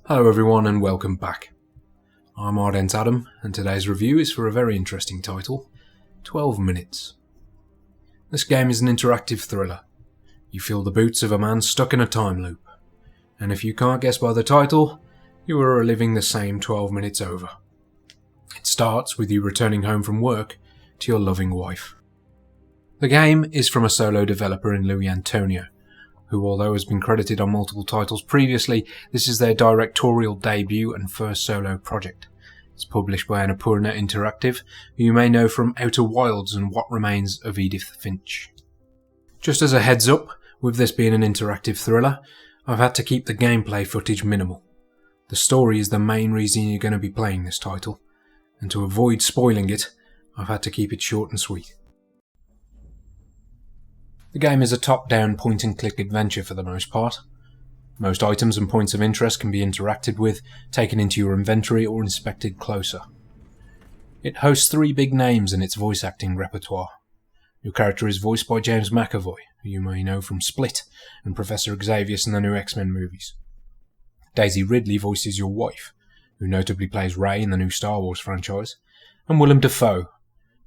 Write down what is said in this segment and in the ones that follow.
Hello everyone and welcome back. I'm Ardent Adam and today's review is for a very interesting title, 12 Minutes. This game is an interactive thriller. You feel the boots of a man stuck in a time loop. And if you can't guess by the title, you are reliving the same 12 minutes over. It starts with you returning home from work to your loving wife. The game is from a solo developer in Louis Antonio, who although has been credited on multiple titles previously, this is their directorial debut and first solo project. It's published by Annapurna Interactive, who you may know from Outer Wilds and What Remains of Edith Finch. Just as a heads up, with this being an interactive thriller, I've had to keep the gameplay footage minimal. The story is the main reason you're going to be playing this title, and to avoid spoiling it, I've had to keep it short and sweet. The game is a top-down point-and-click adventure for the most part. Most items and points of interest can be interacted with, taken into your inventory or inspected closer. It hosts 3 big names in its voice acting repertoire. Your character is voiced by James McAvoy, who you may know from Split and Professor Xavier in the new X-Men movies. Daisy Ridley voices your wife, who notably plays Rey in the new Star Wars franchise, and Willem Dafoe,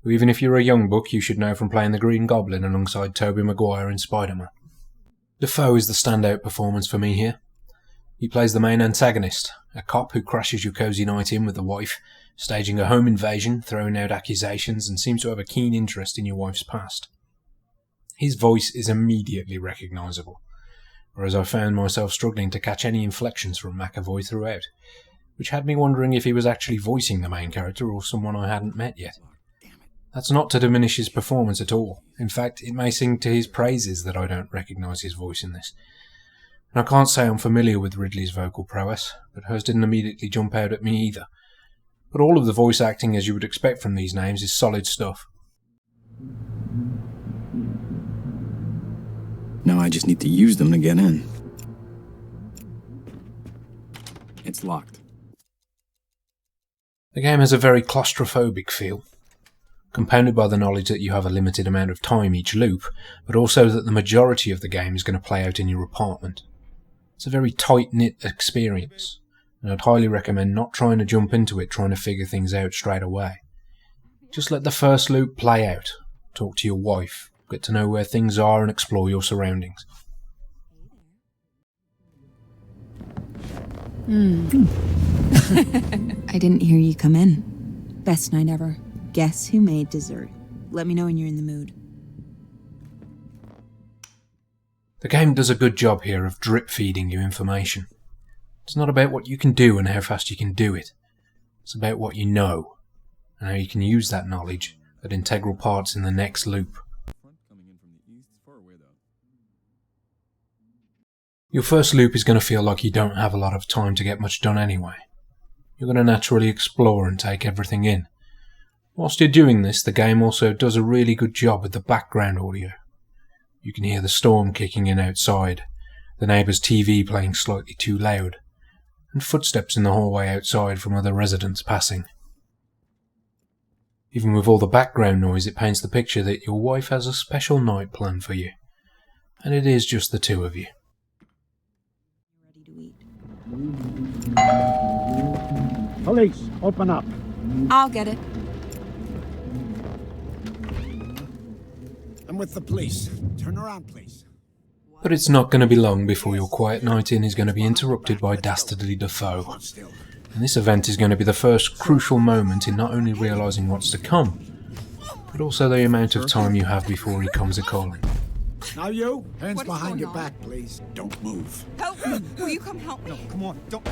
who even if you're a young buck you should know from playing the Green Goblin alongside Tobey Maguire in Spider-Man. Dafoe is the standout performance for me here. He plays the main antagonist, a cop who crashes your cosy night in with the wife, staging a home invasion, throwing out accusations, and seems to have a keen interest in your wife's past. His voice is immediately recognisable, whereas I found myself struggling to catch any inflections from McAvoy throughout, which had me wondering if he was actually voicing the main character or someone I hadn't met yet. That's not to diminish his performance at all. In fact, it may sing to his praises that I don't recognise his voice in this. And I can't say I'm familiar with Ridley's vocal prowess, but hers didn't immediately jump out at me either. But all of the voice acting as you would expect from these names is solid stuff. Now I just need to use them to get in. It's locked. The game has a very claustrophobic feel, compounded by the knowledge that you have a limited amount of time each loop, but also that the majority of the game is going to play out in your apartment. It's a very tight-knit experience, and I'd highly recommend not trying to jump into it trying to figure things out straight away. Just let the first loop play out, talk to your wife, get to know where things are and explore your surroundings. I didn't hear you come in. Best night ever. Guess who made dessert? Let me know when you're in the mood. The game does a good job here of drip-feeding you information. It's not about what you can do and how fast you can do it. It's about what you know, and how you can use that knowledge at integral parts in the next loop. Your first loop is going to feel like you don't have a lot of time to get much done anyway. You're going to naturally explore and take everything in. Whilst you're doing this, the game also does a really good job with the background audio. You can hear the storm kicking in outside, the neighbour's TV playing slightly too loud, and footsteps in the hallway outside from other residents passing. Even with all the background noise, it paints the picture that your wife has a special night planned for you, and it is just the two of you. Ready to eat. Police, open up. I'll get it. I'm with the police. Turn around, please. But it's not going to be long before your quiet night in is going to be interrupted by Dastardly Dafoe. And this event is going to be the first crucial moment in not only realising what's to come, but also the amount of time you have before he comes a-calling. Now you, hands What is behind going your on? back, please. Don't move. Help me! Will you come help me? Come on, don't.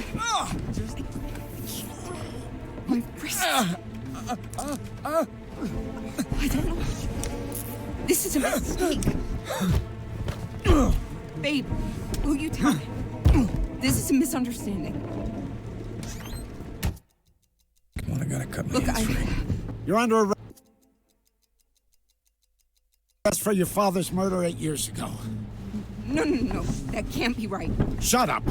My wrist. I don't know. This is a mistake. Babe, will you tell me? This is a misunderstanding. Come on, I gotta cut my Look, hands free. You're under arrest for your father's murder 8 years ago. No. That can't be right. Shut up.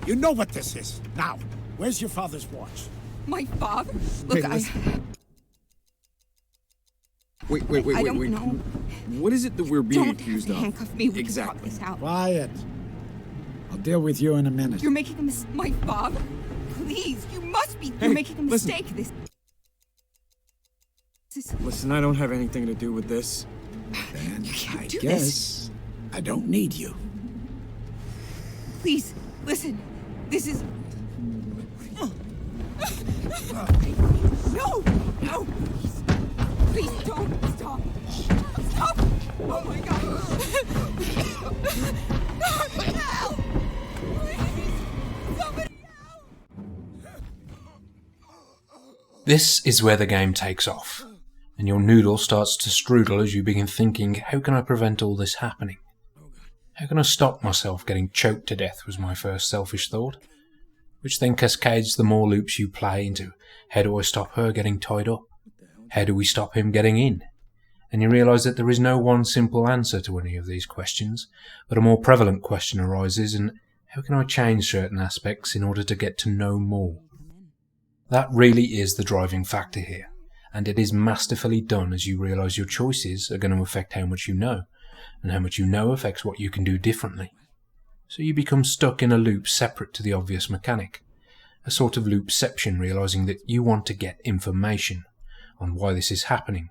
You know what this is. Now, where's your father's watch? My father? Look, Hey, listen. Wait. I don't know. What is it that we're being Don't have accused to of? handcuff me. We can Exactly. talk this out. Quiet. I'll deal with you in a minute. You're making a mistake. My father? Please, you must be. You're making a listen. mistake. This is. Listen, I don't have anything to do with this. Then can't I do guess this. I don't need you. Please, listen. This is. No! No! Please don't stop! Stop! Oh my god! Help! Please! Somebody help! This is where the game takes off, and your noodle starts to strudel as you begin thinking, how can I prevent all this happening? How can I stop myself getting choked to death was my first selfish thought, which then cascades the more loops you play into, how do I stop her getting tied up? How do we stop him getting in? And you realise that there is no one simple answer to any of these questions, but a more prevalent question arises, and how can I change certain aspects in order to get to know more? That really is the driving factor here, and it is masterfully done as you realise your choices are going to affect how much you know, and how much you know affects what you can do differently. So you become stuck in a loop separate to the obvious mechanic, a sort of loopception, realising that you want to get information on why this is happening.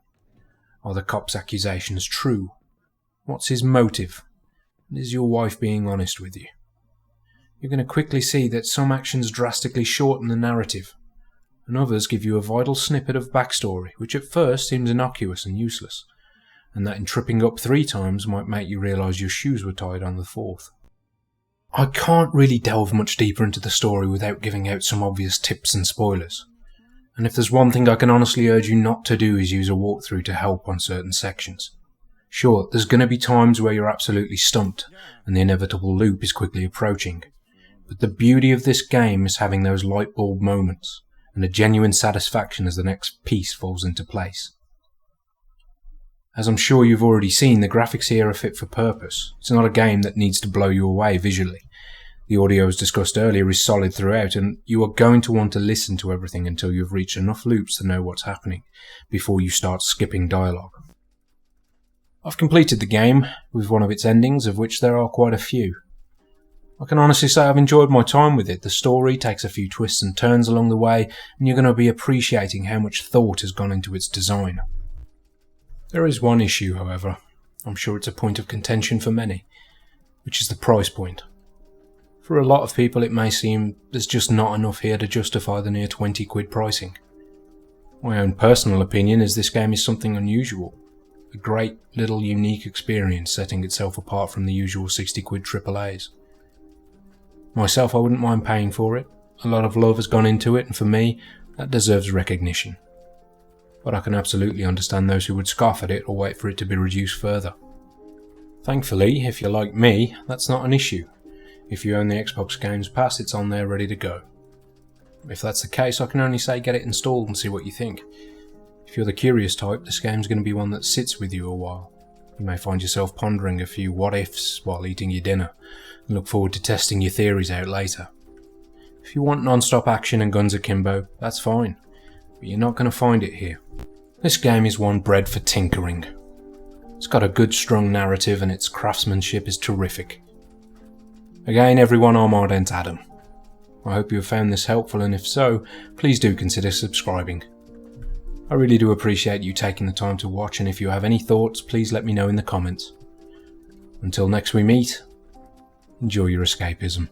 Are the cop's accusations true? What's his motive? And is your wife being honest with you? You're going to quickly see that some actions drastically shorten the narrative, and others give you a vital snippet of backstory which at first seems innocuous and useless, and that in tripping up 3 times might make you realise your shoes were tied on the 4th. I can't really delve much deeper into the story without giving out some obvious tips and spoilers, and if there's one thing I can honestly urge you not to do is use a walkthrough to help on certain sections. Sure, there's going to be times where you're absolutely stumped, and the inevitable loop is quickly approaching, but the beauty of this game is having those light bulb moments, and a genuine satisfaction as the next piece falls into place. As I'm sure you've already seen, the graphics here are fit for purpose. It's not a game that needs to blow you away visually. The audio, as discussed earlier, is solid throughout, and you are going to want to listen to everything until you've reached enough loops to know what's happening, before you start skipping dialogue. I've completed the game, with one of its endings, of which there are quite a few. I can honestly say I've enjoyed my time with it. The story takes a few twists and turns along the way, and you're going to be appreciating how much thought has gone into its design. There is one issue, however. I'm sure it's a point of contention for many, which is the price point. For a lot of people it may seem there's just not enough here to justify the near 20 quid pricing. My own personal opinion is this game is something unusual, a great little unique experience setting itself apart from the usual 60 quid AAAs. Myself, I wouldn't mind paying for it. A lot of love has gone into it, and for me, that deserves recognition. But I can absolutely understand those who would scoff at it or wait for it to be reduced further. Thankfully, if you're like me, that's not an issue. If you own the Xbox Games Pass, it's on there ready to go. If that's the case, I can only say get it installed and see what you think. If you're the curious type, this game's going to be one that sits with you a while. You may find yourself pondering a few what-ifs while eating your dinner, and look forward to testing your theories out later. If you want non-stop action and guns akimbo, that's fine, but you're not going to find it here. This game is one bred for tinkering. It's got a good strong narrative and its craftsmanship is terrific. Again everyone, I'm Ardent Adam. I hope you have found this helpful, and if so, please do consider subscribing. I really do appreciate you taking the time to watch, and if you have any thoughts, please let me know in the comments. Until next we meet, enjoy your escapism.